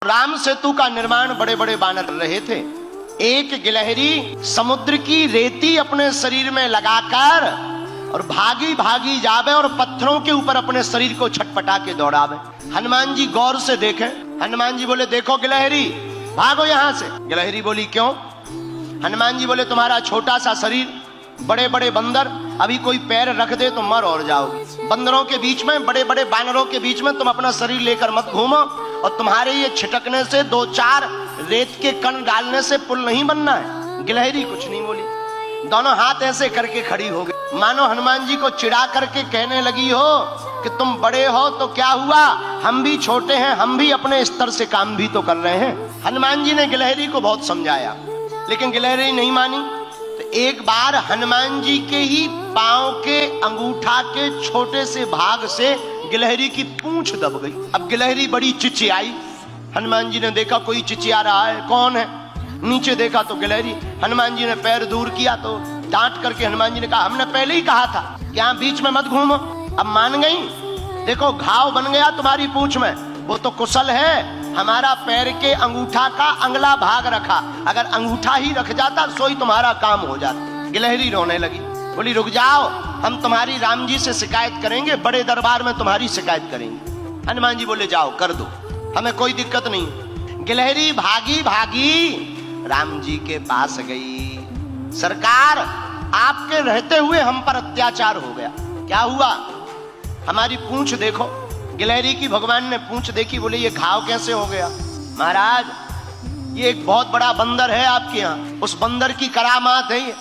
राम सेतु का निर्माण बड़े बड़े बानर रहे थे। एक गिलहरी समुद्र की रेती अपने शरीर में लगाकर और भागी भागी जावे और पत्थरों के ऊपर अपने शरीर को छटपटा के दौड़ावे। हनुमान जी गौर से देखे। हनुमान जी बोले देखो गिलहरी भागो यहां से। गिलहरी बोली क्यों? हनुमान जी बोले तुम्हारा छोटा सा शरीर, बड़े बड़े बंदर, अभी कोई पैर रख दे तो मर और जाओगे। बंदरों के बीच में, बड़े बड़े बानरों के बीच में तुम अपना शरीर लेकर मत घूमो, और तुम्हारे ये छिटकने से, दो चार रेत के कण डालने से पुल नहीं बनना है। गिलहरी कुछ नहीं बोली, दोनों हाथ ऐसे करके खड़ी हो गई, मानो हनुमान जी को चिढ़ा करके कहने लगी हो कि तुम बड़े हो तो क्या हुआ, हम भी छोटे हैं, हम भी अपने स्तर से काम भी तो कर रहे हैं। हनुमान जी ने गिलहरी को बहुत समझाया, लेकिन गिलहरी नहीं मानी। तो एक बार हनुमान जी के ही पांव के अंगूठा के छोटे से भाग से गिलहरी की पूंछ दब गई। अब गिलहरी बड़ी चिचियाई। हनुमान जी ने देखा कोई चिचिया रहा है, कौन है? नीचे देखा तो गिलहरी। हनुमान जी ने पैर दूर किया तो डांट करके हनुमान जी ने कहा हमने पहले ही कहा था कि यहाँ बीच में मत घूमो। अब मान गई? देखो घाव बन गया तुम्हारी पूंछ में। वो तो कुशल है, हमारा पैर के अंगूठा का अगला भाग रखा, अगर अंगूठा ही रख जाता सोई तुम्हारा काम हो जाता। गिलहरी रोने लगी, बोली रुक जाओ, हम तुम्हारी राम जी से शिकायत करेंगे, बड़े दरबार में तुम्हारी शिकायत करेंगे। हनुमान जी बोले जाओ कर दो, हमें कोई दिक्कत नहीं। गिलहरी भागी भागी राम जी के पास गई। सरकार आपके रहते हुए हम पर अत्याचार हो गया। क्या हुआ? हमारी पूंछ देखो। गिलहरी की भगवान ने पूंछ देखी, बोले ये घाव कैसे हो गया? महाराज ये एक बहुत बड़ा बंदर है आपके यहाँ, उस बंदर की करामात है ये।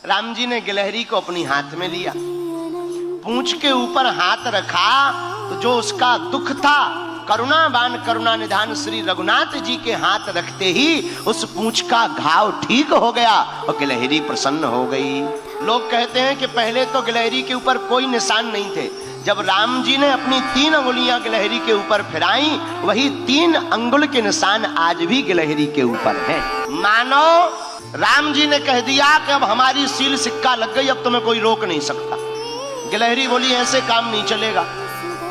राम जी ने गिलहरी को अपनी हाथ में लिया, पूंछ के ऊपर हाथ रखा तो जो उसका दुख था, करुणावान करुणा निधान श्री रघुनाथ जी के हाथ रखते ही उस पूंछ का घाव ठीक हो गया और गिलहरी प्रसन्न हो गई। लोग कहते हैं कि पहले तो गिलहरी के ऊपर कोई निशान नहीं थे, जब राम जी ने अपनी 3 अंगुलियां गिलहरी के ऊपर फिराई, वही 3 अंगुल के निशान आज भी गिलहरी के ऊपर हैं। मानो राम जी ने कह दिया कि अब हमारी सील सिक्का लग गई, अब तुम्हें कोई रोक नहीं सकता। गिलहरी बोली ऐसे काम नहीं चलेगा,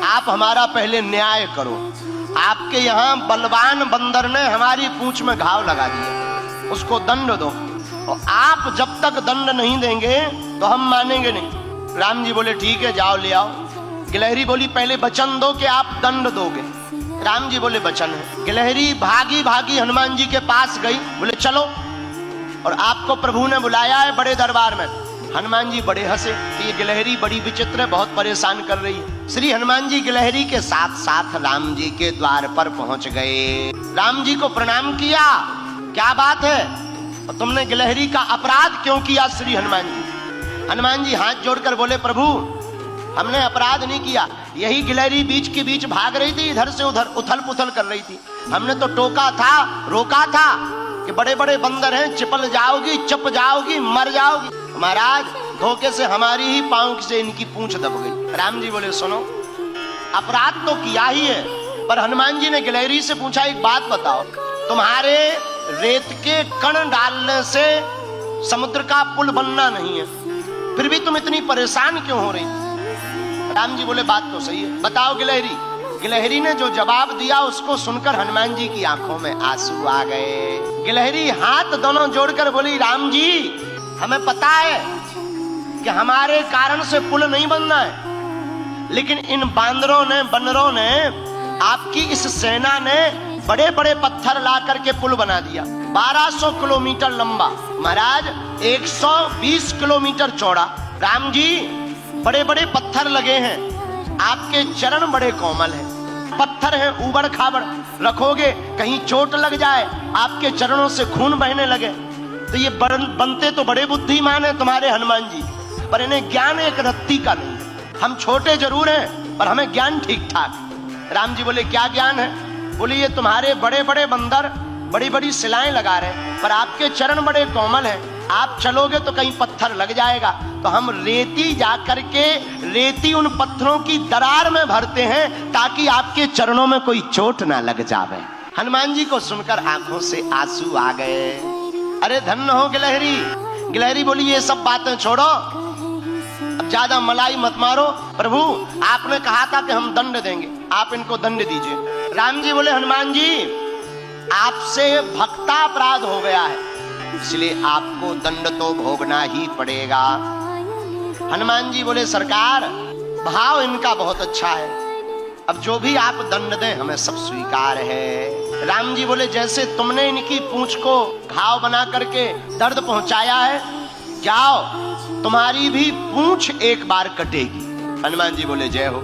आप हमारा पहले न्याय करो। आपके यहाँ बलवान बंदर ने हमारी पूंछ में घाव लगा दिया, उसको दंड दो, और आप जब तक दंड नहीं देंगे तो हम मानेंगे नहीं। राम जी बोले ठीक है जाओ ले आओ। गिलहरी बोली पहले वचन दो कि आप दंड दोगे। राम जी बोले वचन है। गिलहरी भागी भागी हनुमान जी के पास गई, बोले चलो, और आपको प्रभु ने बुलाया है बड़े दरबार में। हनुमान जी बड़े हंसे कि ये गिलहरी बड़ी विचित्र है, बहुत परेशान कर रही है। श्री हनुमान जी गिलहरी के साथ साथ राम जी के द्वार पर पहुंच गए। राम जी को प्रणाम किया, क्या बात है, और तुमने गिलहरी का अपराध क्यों किया श्री हनुमान जी? हनुमान जी हाथ जोड़कर बोले प्रभु हमने अपराध नहीं किया, यही गिलहरी बीच के बीच भाग रही थी, इधर से उधर उथल पुथल कर रही थी, हमने तो टोका था, रोका था कि बड़े बड़े बंदर हैं, चिपल जाओगी, चप जाओगी, मर जाओगी। महाराज धोखे से हमारी ही पांव से इनकी पूंछ दब गई। राम जी बोले सुनो, अपराध तो किया ही है, पर हनुमान जी ने गिलहरी से पूछा एक बात बताओ, तुम्हारे रेत के कण डालने से समुद्र का पुल बनना नहीं है, फिर भी तुम इतनी परेशान क्यों हो रही? राम जी बोले बात तो सही है, बताओ गिलहरी। गिलहरी ने जो जवाब दिया उसको सुनकर हनुमान जी की आंखों में आंसू आ गए। गिलहरी हाथ दोनों जोड़कर बोली राम जी हमें पता है कि हमारे कारण से पुल नहीं बनना है, लेकिन इन बंदरों ने आपकी इस सेना ने बड़े बड़े पत्थर ला करके पुल बना दिया, 1200 किलोमीटर लंबा, महाराज 120 किलोमीटर चौड़ा। राम जी बड़े बड़े पत्थर लगे हैं, आपके चरण बड़े कोमल हैं, पत्थर हैं उबड़ खाबड़, रखोगे कहीं चोट लग जाए, आपके चरणों से खून बहने लगे, तो ये बनते तो बड़े बुद्धिमान है तुम्हारे हनुमान जी, पर इन्हें ज्ञान एक रत्ती का नहीं है। हम छोटे जरूर हैं पर हमें ज्ञान ठीक ठाक। राम जी बोले क्या ज्ञान है? बोले ये तुम्हारे बड़े बड़े बंदर बड़ी बड़ी सिलाएं लगा रहे, पर आपके चरण बड़े कोमल हैं, आप चलोगे तो कहीं पत्थर लग जाएगा, तो हम रेती जाकर के रेती उन पत्थरों की दरार में भरते हैं ताकि आपके चरणों में कोई चोट ना लग जावे। हनुमान जी को सुनकर आंखों से आंसू आ गए। अरे धन्य हो गिलहरी। गिलहरी बोली ये सब बातें छोड़ो, अब ज्यादा मलाई मत मारो, प्रभु आपने कहा था कि हम दंड देंगे, आप इनको दंड दीजिए। राम जी बोले हनुमान जी आपसे भक्तापराध हो गया है, इसलिए आपको दंड तो भोगना ही पड़ेगा। हनुमान जी बोले सरकार, भाव इनका बहुत अच्छा है, अब जो भी आप दंड दें हमें सब स्वीकार है। राम जी बोले जैसे तुमने इनकी पूंछ को घाव बना करके दर्द पहुंचाया है, जाओ तुम्हारी भी पूंछ एक बार कटेगी। हनुमान जी बोले जय हो।